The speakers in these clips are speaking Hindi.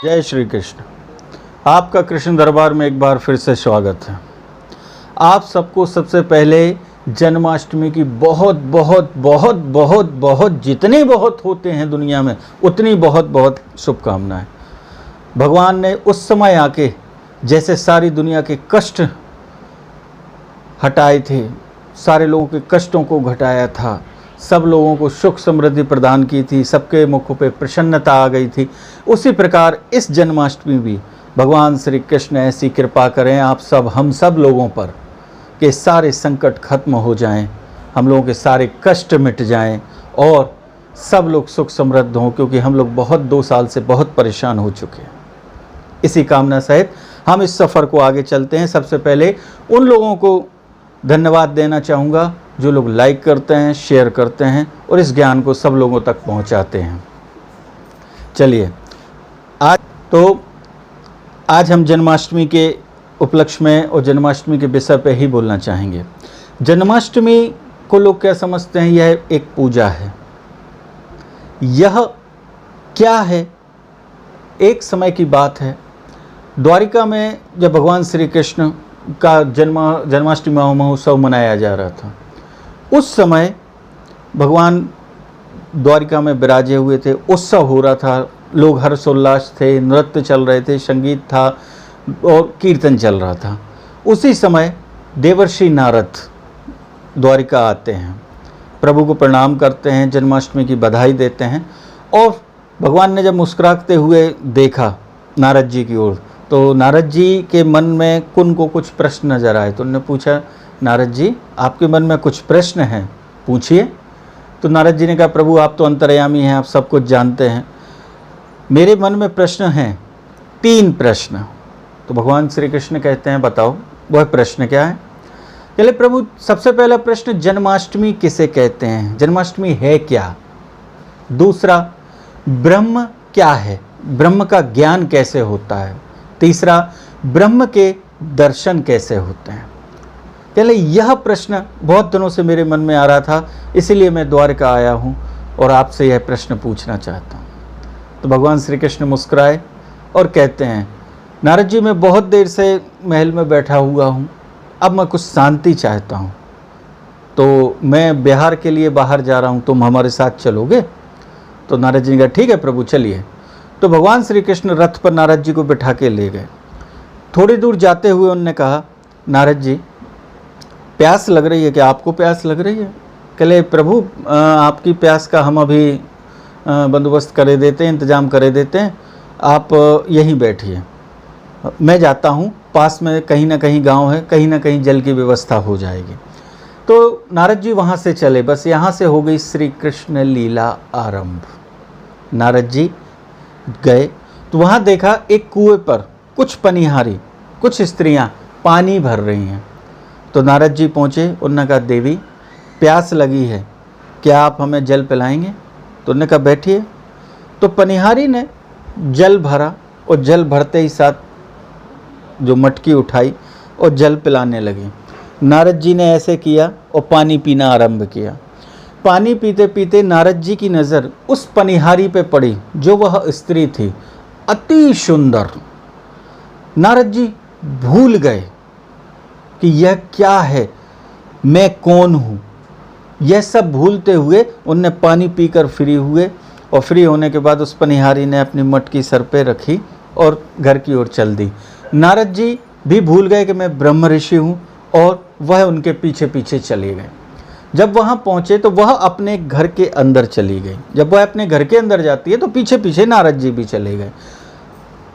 जय श्री कृष्ण। आपका कृष्ण दरबार में एक बार फिर से स्वागत है। आप सबको सबसे पहले जन्माष्टमी की बहुत बहुत बहुत बहुत बहुत जितने बहुत होते हैं दुनिया में उतनी बहुत बहुत शुभकामनाएं। भगवान ने उस समय आके जैसे सारी दुनिया के कष्ट हटाए थे, सारे लोगों के कष्टों को घटाया था, सब लोगों को सुख समृद्धि प्रदान की थी, सबके मुखों पे प्रसन्नता आ गई थी, उसी प्रकार इस जन्माष्टमी भी भगवान श्री कृष्ण ऐसी कृपा करें आप सब हम सब लोगों पर कि सारे संकट खत्म हो जाएं, हम लोगों के सारे कष्ट मिट जाएं और सब लोग सुख समृद्ध हों, क्योंकि हम लोग बहुत 2 साल से बहुत परेशान हो चुके हैं। इसी कामना सहित हम इस सफ़र को आगे चलते हैं। सबसे पहले उन लोगों को धन्यवाद देना चाहूँगा जो लोग लाइक करते हैं, शेयर करते हैं और इस ज्ञान को सब लोगों तक पहुँचाते हैं। चलिए आज हम जन्माष्टमी के उपलक्ष्य में और जन्माष्टमी के विषय पे ही बोलना चाहेंगे। जन्माष्टमी को लोग क्या समझते हैं? यह एक पूजा है। यह क्या है? एक समय की बात है, द्वारिका में जब भगवान श्री कृष्ण का जन्माष्टमी महोत्सव मनाया जा रहा था, उस समय भगवान द्वारिका में विराजे हुए थे, उत्सव हो रहा था, लोग हर्षोल्लास थे, नृत्य चल रहे थे, संगीत था और कीर्तन चल रहा था। उसी समय देवर्षि नारद द्वारिका आते हैं, प्रभु को प्रणाम करते हैं, जन्माष्टमी की बधाई देते हैं और भगवान ने जब मुस्कुराते हुए देखा नारद जी की ओर, तो नारद जी के मन में कुछ प्रश्न नजर आए। तो उन्होंने पूछा, नारद जी आपके मन में कुछ प्रश्न हैं, पूछिए। तो नारद जी ने कहा, प्रभु आप तो अंतर्यामी हैं, आप सब कुछ जानते हैं, मेरे मन में प्रश्न हैं 3 प्रश्न। तो भगवान श्री कृष्ण कहते हैं, बताओ वह प्रश्न क्या है? चले प्रभु, सबसे पहला प्रश्न, जन्माष्टमी किसे कहते हैं? जन्माष्टमी है क्या? दूसरा, ब्रह्म क्या है? ब्रह्म का ज्ञान कैसे होता है? तीसरा, ब्रह्म के दर्शन कैसे होते हैं? चले यह प्रश्न बहुत दिनों से मेरे मन में आ रहा था, इसीलिए मैं द्वारका आया हूँ और आपसे यह प्रश्न पूछना चाहता हूँ। तो भगवान श्री कृष्ण मुस्कुराए और कहते हैं, नारद जी मैं बहुत देर से महल में बैठा हुआ हूँ, अब मैं कुछ शांति चाहता हूँ, तो मैं बिहार के लिए बाहर जा रहा हूँ, तुम हमारे साथ चलोगे? तो नारद जी ने कहा, ठीक है प्रभु चलिए। तो भगवान श्री कृष्ण रथ पर नारद जी को बिठा के ले गए। थोड़ी दूर जाते हुए उन्होंने कहा, नारद जी प्यास लग रही है क्या? आपको प्यास लग रही है? कहले, प्रभु आपकी प्यास का हम अभी बंदोबस्त करे देते हैं, इंतज़ाम करे देते हैं, आप यहीं बैठिए, मैं जाता हूँ, पास में कहीं ना कहीं गांव है, कहीं ना कहीं जल की व्यवस्था हो जाएगी। तो नारद जी वहाँ से चले। बस यहाँ से हो गई श्री कृष्ण लीला आरंभ। नारद जी गए तो वहाँ देखा एक कुएं पर कुछ पनिहारी, कुछ स्त्रियाँ पानी भर रही हैं। तो नारद जी पहुँचे, उन्होंने कहा, देवी प्यास लगी है, क्या आप हमें जल पिलाएंगे? तो उन्होंने कहा, बैठिए। तो पनिहारी ने जल भरा और जल भरते ही साथ जो मटकी उठाई और जल पिलाने लगी। नारद जी ने ऐसे किया और पानी पीना आरंभ किया। पानी पीते पीते नारद जी की नज़र उस पनिहारी पे पड़ी जो वह स्त्री थी, अति सुंदर। नारद जी भूल गए कि यह क्या है, मैं कौन हूँ, यह सब भूलते हुए उनने पानी पीकर फ्री हुए और फ्री होने के बाद उस पनिहारी ने अपनी मटकी सर पे रखी और घर की ओर चल दी। नारद जी भी भूल गए कि मैं ब्रह्म ऋषि हूँ और वह उनके पीछे पीछे चले गए। जब वहाँ पहुँचे तो वह अपने घर के अंदर चली गई। जब वह अपने घर के अंदर जाती है तो पीछे पीछे नारद जी भी चले गए।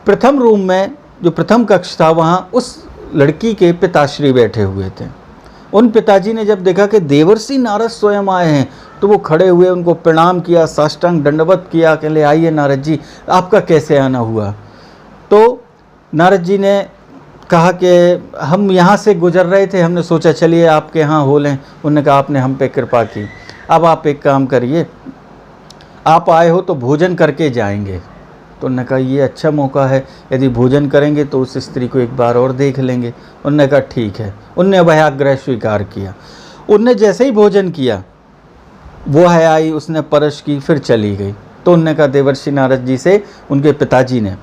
प्रथम रूम में जो प्रथम कक्ष था, वहाँ उस लड़की के पिताश्री बैठे हुए थे। उन पिताजी ने जब देखा कि देवर्षि नारद स्वयं आए हैं तो वो खड़े हुए, उनको प्रणाम किया, साष्टांग दंडवत किया, कह ले आइए नारद जी, आपका कैसे आना हुआ? तो नारद जी ने कहा कि हम यहाँ से गुजर रहे थे, हमने सोचा चलिए आपके यहाँ हो लें। उन्होंने कहा, आपने हम पे कृपा की, अब आप एक काम करिए, आप आए हो तो भोजन करके जाएंगे। तो उन्होंने कहा, ये अच्छा मौका है, यदि भोजन करेंगे तो उस स्त्री को एक बार और देख लेंगे। उन्होंने कहा, ठीक है। उनने वह आग्रह स्वीकार किया। उनने जैसे ही भोजन किया, वो है आई, उसने परश की, फिर चली गई। तो उन्होंने कहा देवर्षि नारद जी से, उनके पिताजी ने,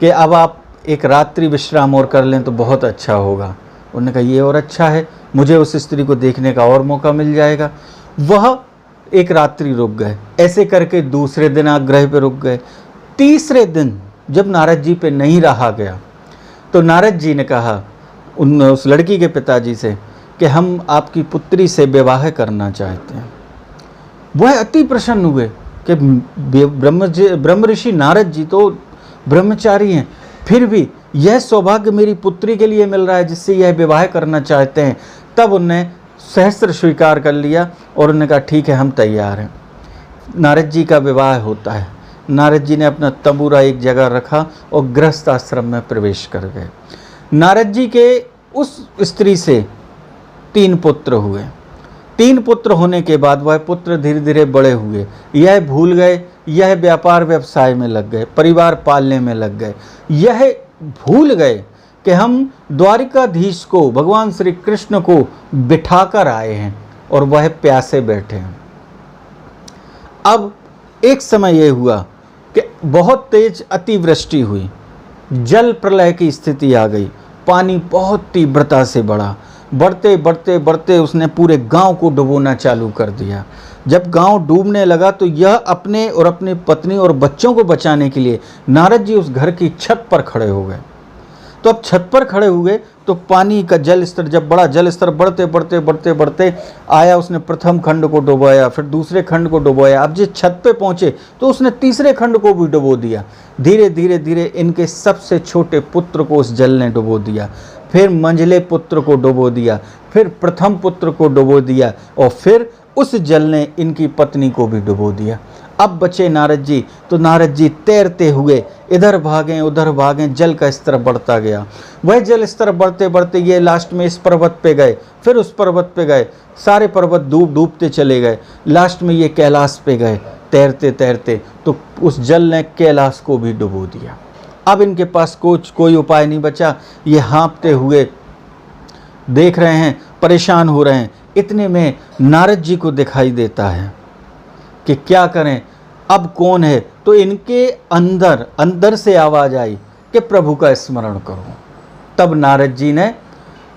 कि अब आप एक रात्रि विश्राम और कर लें तो बहुत अच्छा होगा। उन्होंने कहा ये और अच्छा है, मुझे उस स्त्री को देखने का और मौका मिल जाएगा। वह एक रात्रि रुक गए। ऐसे करके दूसरे दिन आग्रह पे रुक गए। तीसरे दिन जब नारद जी पे नहीं रहा गया तो नारद जी ने कहा उस लड़की के पिताजी से कि हम आपकी पुत्री से विवाह करना चाहते हैं। वह अति प्रसन्न हुए कि ब्रह्म ऋषि नारद जी तो ब्रह्मचारी हैं, फिर भी यह सौभाग्य मेरी पुत्री के लिए मिल रहा है जिससे यह विवाह करना चाहते हैं। तब उन्हें सहस्त्र स्वीकार कर लिया और उन्होंने कहा ठीक है, हम तैयार हैं। नारद जी का विवाह होता है। नारद जी ने अपना तंबूरा एक जगह रखा और गृहस्थ आश्रम में प्रवेश कर गए। नारद जी के उस स्त्री से 3 पुत्र हुए। 3 पुत्र होने के बाद वह पुत्र धीरे धीरे बड़े हुए। यह भूल गए, यह व्यापार व्यवसाय में लग गए, परिवार पालने में लग गए। यह भूल गए कि हम द्वारिकाधीश को, भगवान श्री कृष्ण को बिठाकर आए हैं और वह प्यासे बैठे हैं। अब एक समय यह हुआ कि बहुत तेज अतिवृष्टि हुई, जल प्रलय की स्थिति आ गई। पानी बहुत तीव्रता से बढ़ा। बढ़ते बढ़ते बढ़ते उसने पूरे गांव को डुबोना चालू कर दिया। जब गांव डूबने लगा तो यह अपने और अपनी पत्नी और बच्चों को बचाने के लिए नारद जी उस घर की छत पर खड़े हो गए। तो अब छत पर खड़े हुए तो पानी का जल स्तर जब बढ़ा, जल स्तर बढ़ते बढ़ते बढ़ते बढ़ते आया, उसने प्रथम खंड को डुबोया, फिर दूसरे खंड को डुबोया। अब जिस छत पे पहुंचे तो उसने तीसरे खंड को भी डुबो दिया। धीरे धीरे धीरे इनके सबसे छोटे पुत्र को उस जल ने डुबो दिया, फिर मंझले पुत्र को डुबो दिया, फिर प्रथम पुत्र को डुबो दिया और फिर उस जल ने इनकी पत्नी को भी डुबो दिया। अब बचे नारद जी, तो नारद जी तैरते हुए इधर भागें उधर भागें, जल का स्तर बढ़ता गया। वह जल स्तर बढ़ते बढ़ते ये लास्ट में इस पर्वत पे गए, फिर उस पर्वत पे गए, सारे पर्वत डूबते चले गए। लास्ट में ये कैलाश पे गए तैरते तैरते, तो उस जल ने कैलाश को भी डुबो दिया। अब इनके पास कोई उपाय नहीं बचा। ये हाँफते हुए देख रहे हैं, परेशान हो रहे हैं। इतने में नारद जी को दिखाई देता है कि क्या करें, अब कौन है। तो इनके अंदर से आवाज़ आई कि प्रभु का स्मरण करो। तब नारद जी ने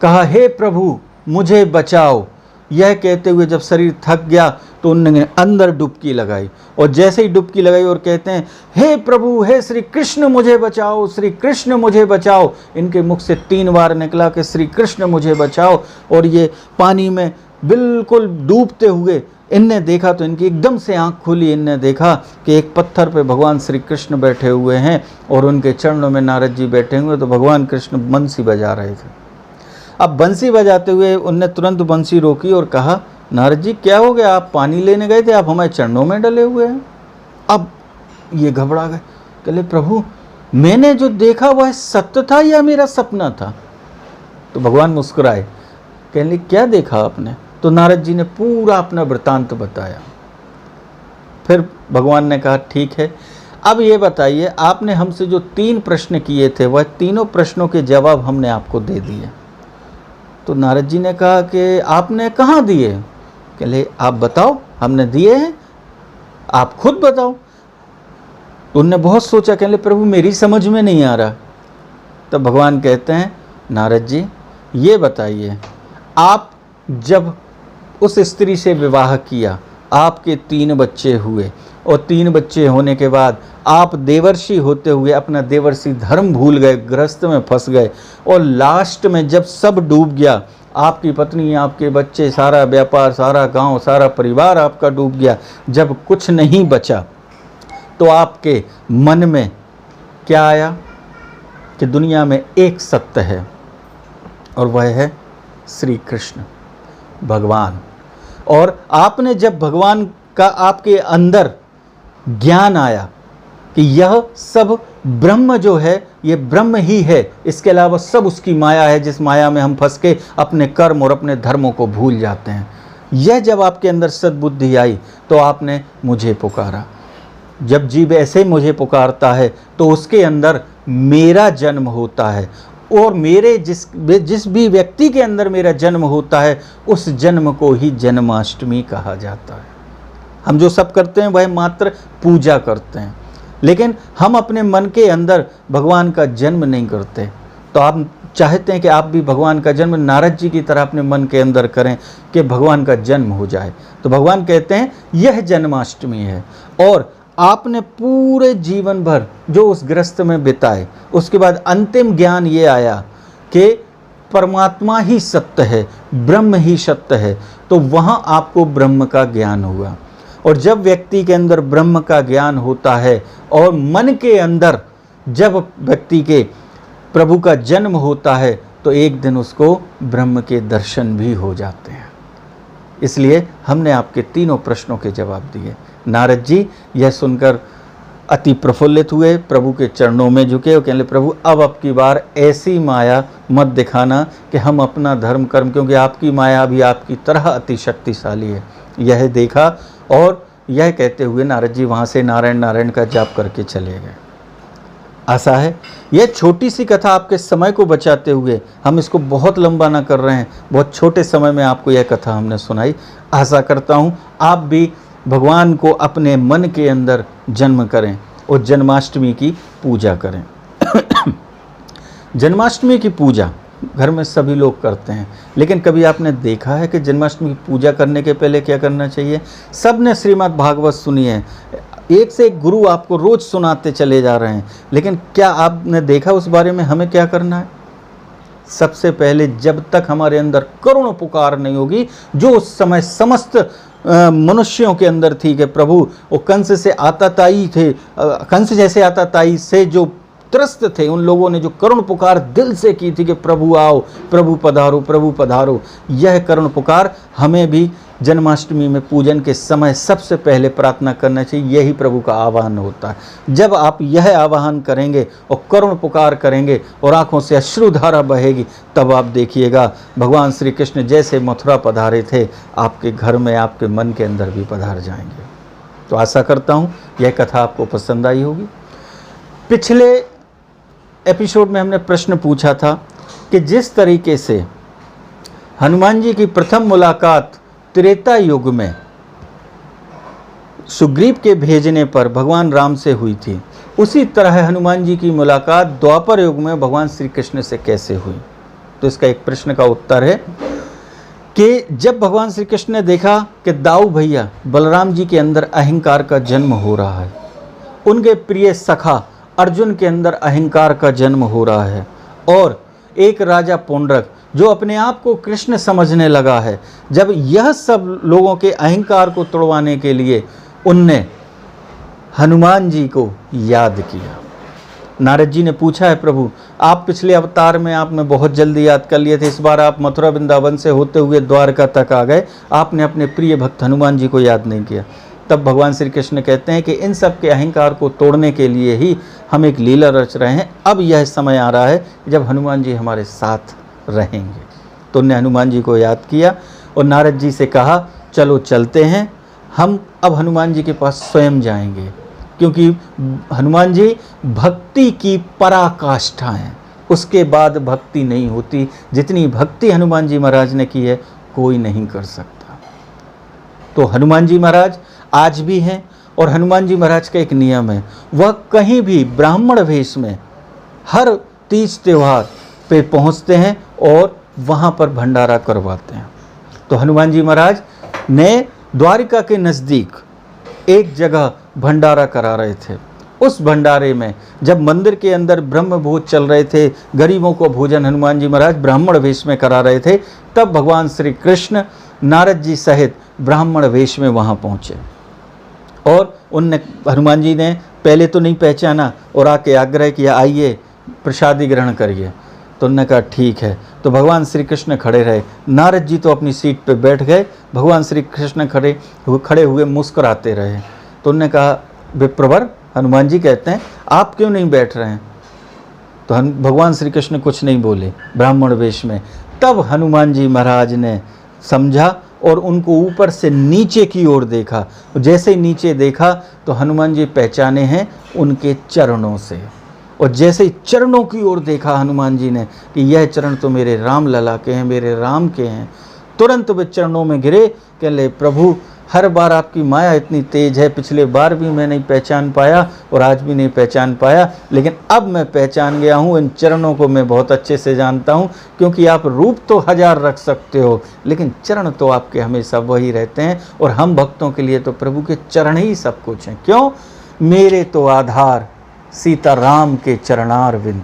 कहा हे प्रभु मुझे बचाओ। यह कहते हुए जब शरीर थक गया तो उन्होंने अंदर डुबकी लगाई, और जैसे ही डुबकी लगाई और कहते हैं हे प्रभु, हे श्री कृष्ण मुझे बचाओ, श्री कृष्ण मुझे बचाओ। इनके मुख से 3 बार निकला कि श्री कृष्ण मुझे बचाओ। और ये पानी में बिल्कुल डूबते हुए इनने देखा तो इनकी एकदम से आंख खुली। इनने देखा कि एक पत्थर पे भगवान श्री कृष्ण बैठे हुए हैं और उनके चरणों में नारद जी बैठे हुए। तो भगवान कृष्ण बंसी बजा रहे थे। अब बंसी बजाते हुए उनने तुरंत बंसी रोकी और कहा नारद जी क्या हो गया, आप पानी लेने गए थे, आप हमारे चरणों में डले हुए हैं। अब ये घबरा गए, कहले प्रभु मैंने जो देखा वह सत्य था या मेरा सपना था। तो भगवान मुस्कुराए, कहले क्या देखा आपने। तो नारद जी ने पूरा अपना वृतांत बताया। फिर भगवान ने कहा ठीक है, अब ये बताइए आपने हमसे जो 3 प्रश्न किए थे वह तीनों प्रश्नों के जवाब हमने आपको दे दिए। तो नारद जी ने कहा कि आपने कहाँ दिए। कहले आप बताओ, हमने दिए हैं, आप खुद बताओ। उनने बहुत सोचा, कहले प्रभु मेरी समझ में नहीं आ रहा। तो भगवान कहते हैं नारद जी ये बताइए, आप जब उस स्त्री से विवाह किया आपके 3 बच्चे हुए, और 3 बच्चे होने के बाद आप देवर्षि होते हुए अपना देवर्षि धर्म भूल गए, गृहस्थ में फंस गए, और लास्ट में जब सब डूब गया, आपकी पत्नी, आपके बच्चे, सारा व्यापार, सारा गांव, सारा परिवार आपका डूब गया, जब कुछ नहीं बचा तो आपके मन में क्या आया कि दुनिया में एक सत्य है और वह है श्री कृष्ण भगवान। और आपने जब भगवान का आपके अंदर ज्ञान आया कि यह सब ब्रह्म जो है ये ब्रह्म ही है, इसके अलावा सब उसकी माया है, जिस माया में हम फंस के अपने कर्म और अपने धर्मों को भूल जाते हैं। यह जब आपके अंदर सद्बुद्धि आई तो आपने मुझे पुकारा। जब जीव ऐसे मुझे पुकारता है तो उसके अंदर मेरा जन्म होता है, और मेरे जिस भी व्यक्ति के अंदर मेरा जन्म होता है उस जन्म को ही जन्माष्टमी कहा जाता है। हम जो सब करते हैं वह मात्र पूजा करते हैं। लेकिन हम अपने मन के अंदर भगवान का जन्म नहीं करते। तो आप चाहते हैं कि आप भी भगवान का जन्म नारद जी की तरह अपने मन के अंदर करें कि भगवान का जन्म हो जाए। तो भगवान कहते हैं यह जन्माष्टमी है, और आपने पूरे जीवन भर जो उस ग्रस्त में बिताए, उसके बाद अंतिम ज्ञान ये आया कि परमात्मा ही सत्य है, ब्रह्म ही सत्य है, तो वहाँ आपको ब्रह्म का ज्ञान हुआ। और जब व्यक्ति के अंदर ब्रह्म का ज्ञान होता है और मन के अंदर जब व्यक्ति के प्रभु का जन्म होता है, तो एक दिन उसको ब्रह्म के दर्शन भी हो जाते हैं। इसलिए हमने आपके तीनों प्रश्नों के जवाब दिए। नारद जी यह सुनकर अति प्रफुल्लित हुए, प्रभु के चरणों में झुके और कहने, प्रभु अब की बार ऐसी माया मत दिखाना कि हम अपना धर्म कर्म, क्योंकि आपकी माया भी आपकी तरह अति शक्तिशाली है। यह देखा और यह कहते हुए नारद जी वहाँ से नारायण नारायण का जाप करके चले गए। आशा है यह छोटी सी कथा आपके समय को बचाते हुए, हम इसको बहुत लंबा ना कर रहे हैं, बहुत छोटे समय में आपको यह कथा हमने सुनाई। आशा करता हूँ आप भी भगवान को अपने मन के अंदर जन्म करें और जन्माष्टमी की पूजा करें। जन्माष्टमी की पूजा घर में सभी लोग करते हैं, लेकिन कभी आपने देखा है कि जन्माष्टमी की पूजा करने के पहले क्या करना चाहिए? सब ने श्रीमद् भागवत सुनी है, एक से एक गुरु आपको रोज सुनाते चले जा रहे हैं, लेकिन क्या आपने देखा उस बारे में हमें क्या करना है? सबसे पहले जब तक हमारे अंदर करुण पुकार नहीं होगी, जो उस समय समस्त मनुष्यों के अंदर थी कि प्रभु, वो कंस से आताताई थे, कंस जैसे आताताई से जो त्रस्त थे, उन लोगों ने जो करुण पुकार दिल से की थी कि प्रभु आओ, प्रभु पधारो, प्रभु पधारो, यह करुण पुकार हमें भी जन्माष्टमी में पूजन के समय सबसे पहले प्रार्थना करना चाहिए। यही प्रभु का आह्वान होता है। जब आप यह आह्वान करेंगे और करुण पुकार करेंगे और आंखों से अश्रुधारा बहेगी, तब आप देखिएगा भगवान श्री कृष्ण जैसे मथुरा पधारे थे, आपके घर में, आपके मन के अंदर भी पधार जाएंगे। तो आशा करता हूँ यह कथा आपको पसंद आई होगी। पिछले एपिसोड में हमने प्रश्न पूछा था कि जिस तरीके से हनुमान जी की प्रथम मुलाकात त्रेता युग में सुग्रीव के भेजने पर भगवान राम से हुई थी, उसी तरह हनुमान जी की मुलाकात द्वापर युग में भगवान श्री कृष्ण से कैसे हुई। तो इसका एक प्रश्न का उत्तर है कि जब भगवान श्री कृष्ण ने देखा कि दाऊ भैया बलराम जी के अंदर अहंकार का जन्म हो रहा है, उनके प्रिय सखा अर्जुन के अंदर अहंकार का जन्म हो रहा है, और एक राजा पुंडरक जो अपने आप को कृष्ण समझने लगा है, जब यह सब लोगों के अहंकार को तोड़वाने के लिए उनने हनुमान जी को याद किया। नारद जी ने पूछा है, प्रभु आप पिछले अवतार में आपने बहुत जल्दी याद कर लिए थे, इस बार आप मथुरा वृंदावन से होते हुए द्वारका तक आ गए, आपने अपने प्रिय भक्त हनुमान जी को याद नहीं किया। तब भगवान श्री कृष्ण कहते हैं कि इन सब के अहंकार को तोड़ने के लिए ही हम एक लीला रच रहे हैं। अब यह समय आ रहा है जब हनुमान जी हमारे साथ रहेंगे। तो उन्होंने हनुमान जी को याद किया और नारद जी से कहा, चलो चलते हैं, हम अब हनुमान जी के पास स्वयं जाएंगे, क्योंकि हनुमान जी भक्ति की पराकाष्ठा हैं। उसके बाद भक्ति नहीं होती। जितनी भक्ति हनुमान जी महाराज ने की है, कोई नहीं कर सकता। तो हनुमान जी महाराज आज भी हैं, और हनुमान जी महाराज का एक नियम है, वह कहीं भी ब्राह्मण वेश में हर तीज त्यौहार पे पहुंचते हैं और वहां पर भंडारा करवाते हैं। तो हनुमान जी महाराज ने द्वारिका के नज़दीक एक जगह भंडारा करा रहे थे। उस भंडारे में जब मंदिर के अंदर ब्रह्म भोज चल रहे थे, गरीबों को भोजन हनुमान जी महाराज ब्राह्मण वेश में करा रहे थे, तब भगवान श्री कृष्ण नारद जी सहित ब्राह्मण वेश में वहाँ पहुँचे। और उनने हनुमान जी ने पहले तो नहीं पहचाना और आके आग्रह किया, आइए प्रसादी ग्रहण करिए। तो उन्होंने कहा ठीक है। तो भगवान श्री कृष्ण खड़े रहे, नारद जी तो अपनी सीट पे बैठ गए, भगवान श्री कृष्ण खड़े हुए मुस्कुराते रहे। तो उन्होंने कहा, विप्रवर, हनुमान जी कहते हैं आप क्यों नहीं बैठ रहे हैं? तो भगवान श्री कृष्ण कुछ नहीं बोले ब्राह्मण वेश में। तब हनुमान जी महाराज ने समझा और उनको ऊपर से नीचे की ओर देखा। जैसे ही नीचे देखा तो हनुमान जी पहचाने हैं उनके चरणों से, और जैसे ही चरणों की ओर देखा हनुमान जी ने कि यह चरण तो मेरे राम लला के हैं, मेरे राम के हैं, तुरंत वे चरणों में गिरे। कह ले, प्रभु हर बार आपकी माया इतनी तेज है, पिछले बार भी मैं नहीं पहचान पाया और आज भी नहीं पहचान पाया, लेकिन अब मैं पहचान गया हूँ। इन चरणों को मैं बहुत अच्छे से जानता हूँ, क्योंकि आप रूप तो हजार रख सकते हो, लेकिन चरण तो आपके हमेशा वही रहते हैं। और हम भक्तों के लिए तो प्रभु के चरण ही सब कुछ हैं। क्यों? मेरे तो आधार सीताराम के चरणारविंद,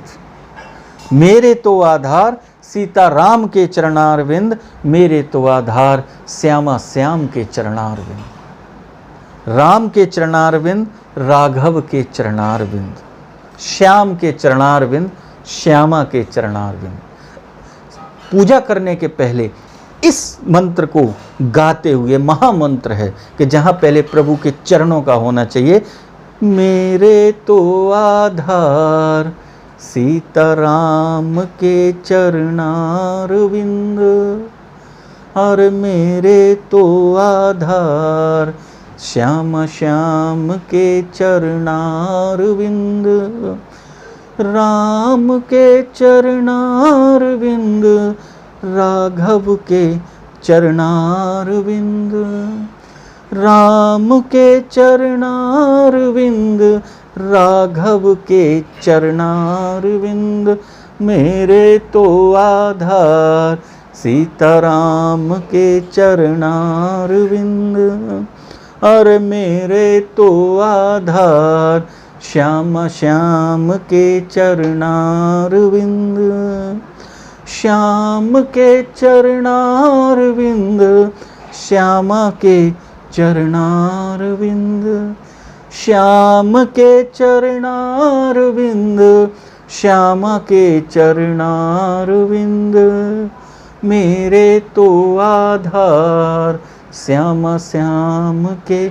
मेरे तो आधार सीताराम के चरणारविंद, मेरे तो आधार श्यामा श्याम के चरणारविंद। राम के चरणारविंद, राघव के चरणारविंद, श्याम के चरणारविंद, श्यामा के चरणारविंद। पूजा करने के पहले इस मंत्र को गाते हुए, महामंत्र है कि जहाँ पहले प्रभु के चरणों का होना चाहिए। मेरे तो आधार सीताराम के चरणारविंद, और मेरे तो आधार श्याम श्याम के चरणारविंद, राम के चरणारविंद, राघव के चरणारविंद, राम के चरणारविंद, राघव के चरणारविंद। मेरे तो आधार सीताराम के चरणारविंद, और मेरे तो आधार श्याम श्याम के चरणारविंद, श्याम के चरणारविंद, श्यामा के चरणारविंद, श्याम के चरणारविंद, श्यामा के चरणारविंद। मेरे तो आधार श्यामा श्याम के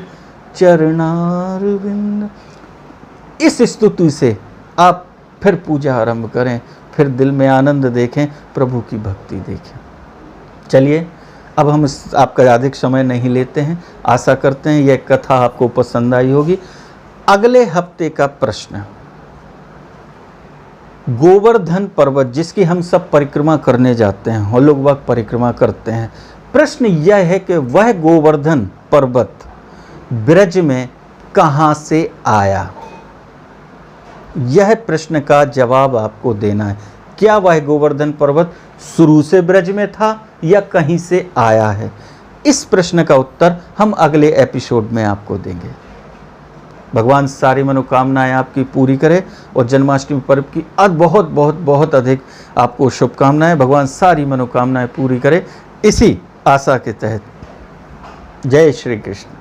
चरणारविंद। इस स्तुति से आप फिर पूजा आरंभ करें, फिर दिल में आनंद देखें, प्रभु की भक्ति देखें। चलिए, अब हम आपका अधिक समय नहीं लेते हैं। आशा करते हैं यह कथा आपको पसंद आई होगी। अगले हफ्ते का प्रश्न, गोवर्धन पर्वत जिसकी हम सब परिक्रमा करने जाते हैं, हम लोग वक्त परिक्रमा करते हैं। प्रश्न यह है कि वह गोवर्धन पर्वत ब्रज में कहाँ से आया? यह प्रश्न का जवाब आपको देना है। क्या वह गोवर्धन पर्वत शुरू से ब्रज में था या कहीं से आया है? इस प्रश्न का उत्तर हम अगले एपिसोड में आपको देंगे। भगवान सारी मनोकामनाएं आपकी पूरी करे और जन्माष्टमी पर्व की बहुत बहुत बहुत अधिक आपको शुभकामनाएं। भगवान सारी मनोकामनाएं पूरी करे, इसी आशा के तहत। जय श्री कृष्ण।